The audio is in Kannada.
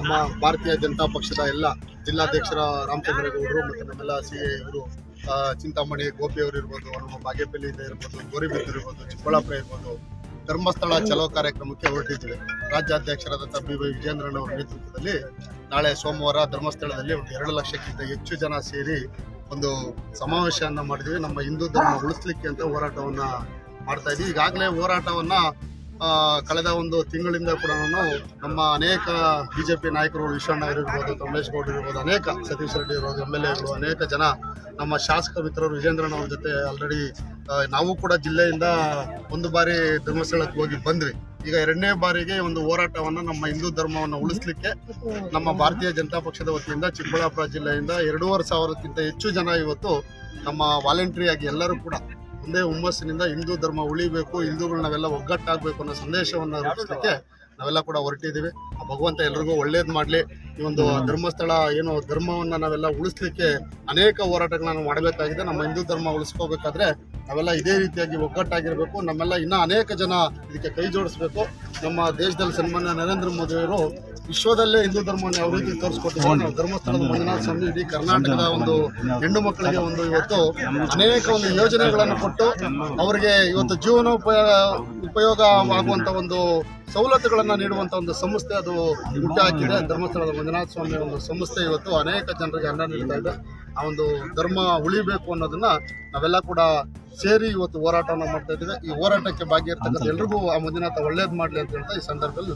ನಮ್ಮ ಭಾರತೀಯ ಜನತಾ ಪಕ್ಷದ ಎಲ್ಲ ಜಿಲ್ಲಾಧ್ಯಕ್ಷರ ರಾಮಚಂದ್ರೇಗೌಡರು ಮತ್ತು ನಮ್ಮೆಲ್ಲ CA ಇವರು ಚಿಂತಾಮಣಿ ಗೋಪಿ ಅವರು ಇರ್ಬೋದು, ನಮ್ಮ ಬಾಗೇಪಲ್ಲಿಯಿಂದ ಇರ್ಬೋದು, ಗೋರಿಬಿದೂರು ಇರ್ಬೋದು, ಚಿಕ್ಕಬಳ್ಳಾಪುರ ಇರ್ಬೋದು, ಧರ್ಮಸ್ಥಳ ಚಲೋ ಕಾರ್ಯಕ್ರಮಕ್ಕೆ ಹೊರಟಿದ್ದೀವಿ. ರಾಜ್ಯಾಧ್ಯಕ್ಷರಾದಂಥ BY ವಿಜೇಂದ್ರನ್ ಅವರ ನೇತೃತ್ವದಲ್ಲಿ ನಾಳೆ ಸೋಮವಾರ ಧರ್ಮಸ್ಥಳದಲ್ಲಿ ಒಂದು 2 ಲಕ್ಷಕ್ಕಿಂತ ಹೆಚ್ಚು ಜನ ಸೇರಿ ಒಂದು ಸಮಾವೇಶವನ್ನು ಮಾಡಿದ್ವಿ. ನಮ್ಮ ಹಿಂದೂ ಧರ್ಮ ಉಳಿಸ್ಲಿಕ್ಕೆ ಅಂತ ಹೋರಾಟವನ್ನ ಮಾಡ್ತಾ ಇದ್ವಿ. ಈಗಾಗಲೇ ಹೋರಾಟವನ್ನ ಕಳೆದ ಒಂದು ತಿಂಗಳಿಂದ ಕೂಡ ನಮ್ಮ ಅನೇಕ BJP ನಾಯಕರು, ವಿಶ್ವಣ್ಣ ಇರ್ಬೋದು, ಕಮಲೇಶ್ ಗೌಡ ಇರ್ಬೋದು, ಅನೇಕ ಸತೀಶ್ ರೆಡ್ಡಿ ಇರ್ಬೋದು, MLA ಗಳು, ಅನೇಕ ಜನ ನಮ್ಮ ಶಾಸಕ ಮಿತ್ರರು ವಿಜೇಂದ್ರನ್ ಅವ್ರ ಜೊತೆ ಆಲ್ರೆಡಿ ನಾವು ಕೂಡ ಜಿಲ್ಲೆಯಿಂದ ಒಂದು ಬಾರಿ ಧರ್ಮಸ್ಥಳಕ್ಕೆ ಹೋಗಿ ಬಂದ್ವಿ. ಈಗ 2ನೇ ಬಾರಿಗೆ ಒಂದು ಹೋರಾಟವನ್ನು ನಮ್ಮ ಹಿಂದೂ ಧರ್ಮವನ್ನು ಉಳಿಸ್ಲಿಕ್ಕೆ ನಮ್ಮ ಭಾರತೀಯ ಜನತಾ ಪಕ್ಷದ ವತಿಯಿಂದ ಚಿಕ್ಕಬಳ್ಳಾಪುರ ಜಿಲ್ಲೆಯಿಂದ 2500ಕ್ಕಿಂತ ಹೆಚ್ಚು ಜನ ಇವತ್ತು ನಮ್ಮ ವಾಲಂಟ್ರಿ ಆಗಿ ಎಲ್ಲರೂ ಕೂಡ ಒಂದೇ ಹುಮ್ಮಸ್ಸಿನಿಂದ ಹಿಂದೂ ಧರ್ಮ ಉಳಿಬೇಕು, ಹಿಂದೂಗಳು ನಾವೆಲ್ಲ ಒಗ್ಗಟ್ಟಾಗಬೇಕು ಅನ್ನೋ ಸಂದೇಶವನ್ನು ರೂಪಿಸಲಿಕ್ಕೆ ನಾವೆಲ್ಲ ಕೂಡ ಹೊರಟಿದ್ದೀವಿ. ಭಗವಂತ ಎಲ್ರಿಗೂ ಒಳ್ಳೇದು ಮಾಡಲಿ. ಈ ಒಂದು ಧರ್ಮಸ್ಥಳ ಏನು ಧರ್ಮವನ್ನು ನಾವೆಲ್ಲ ಉಳಿಸ್ಲಿಕ್ಕೆ ಅನೇಕ ಹೋರಾಟಗಳನ್ನು ಮಾಡಬೇಕಾಗಿದೆ. ನಮ್ಮ ಹಿಂದೂ ಧರ್ಮ ಉಳಿಸ್ಕೋಬೇಕಾದ್ರೆ ನಾವೆಲ್ಲ ಇದೇ ರೀತಿಯಾಗಿ ಒಗ್ಗಟ್ಟಾಗಿರಬೇಕು. ನಮ್ಮೆಲ್ಲ ಇನ್ನೂ ಅನೇಕ ಜನ ಇದಕ್ಕೆ ಕೈ ಜೋಡಿಸ್ಬೇಕು. ನಮ್ಮ ದೇಶದಲ್ಲಿ ಸನ್ಮಾನ್ಯ ನರೇಂದ್ರ ಮೋದಿ ಅವರು ವಿಶ್ವದಲ್ಲೇ ಹಿಂದೂ ಧರ್ಮವನ್ನು ಯಾವ ರೀತಿ ತೋರಿಸ್ಕೊಟ್ಟಿದ್ದಾರೆ. ಧರ್ಮಸ್ಥಳದ ಮಂಜುನಾಥ ಸ್ವಾಮಿ ಇಡೀ ಕರ್ನಾಟಕದ ಒಂದು ಹೆಣ್ಣು ಮಕ್ಕಳಿಗೆ ಒಂದು ಇವತ್ತು ಅನೇಕ ಒಂದು ಯೋಜನೆಗಳನ್ನು ಕೊಟ್ಟು ಅವರಿಗೆ ಇವತ್ತು ಉಪಯೋಗವಾಗುವಂಥ ಒಂದು ಸವಲತ್ತುಗಳನ್ನು ನೀಡುವಂಥ ಒಂದು ಸಂಸ್ಥೆ ಅದು ಹುಟ್ಟು ಹಾಕಿದೆ. ಧರ್ಮಸ್ಥಳದ ಮಂಜುನಾಥ ಸ್ವಾಮಿ ಒಂದು ಸಂಸ್ಥೆ ಇವತ್ತು ಅನೇಕ ಜನರಿಗೆ ಅನ್ನ ನೀಡ್ತಾ ಇದೆ. ಆ ಒಂದು ಧರ್ಮ ಉಳಿಬೇಕು ಅನ್ನೋದನ್ನ ನಾವೆಲ್ಲ ಕೂಡ ಸೇರಿ ಇವತ್ತು ಹೋರಾಟವನ್ನು ಮಾಡ್ತಾ ಇದ್ದೀವಿ. ಈ ಹೋರಾಟಕ್ಕೆ ಭಾಗಿಯಾಗಿರ್ತಕ್ಕಂಥ ಎಲ್ರಿಗೂ ಆ ಮಂಜುನಾಥ ಒಳ್ಳೇದು ಮಾಡಲಿ ಅಂತ ಹೇಳ್ತಾ ಈ ಸಂದರ್ಭದಲ್ಲಿ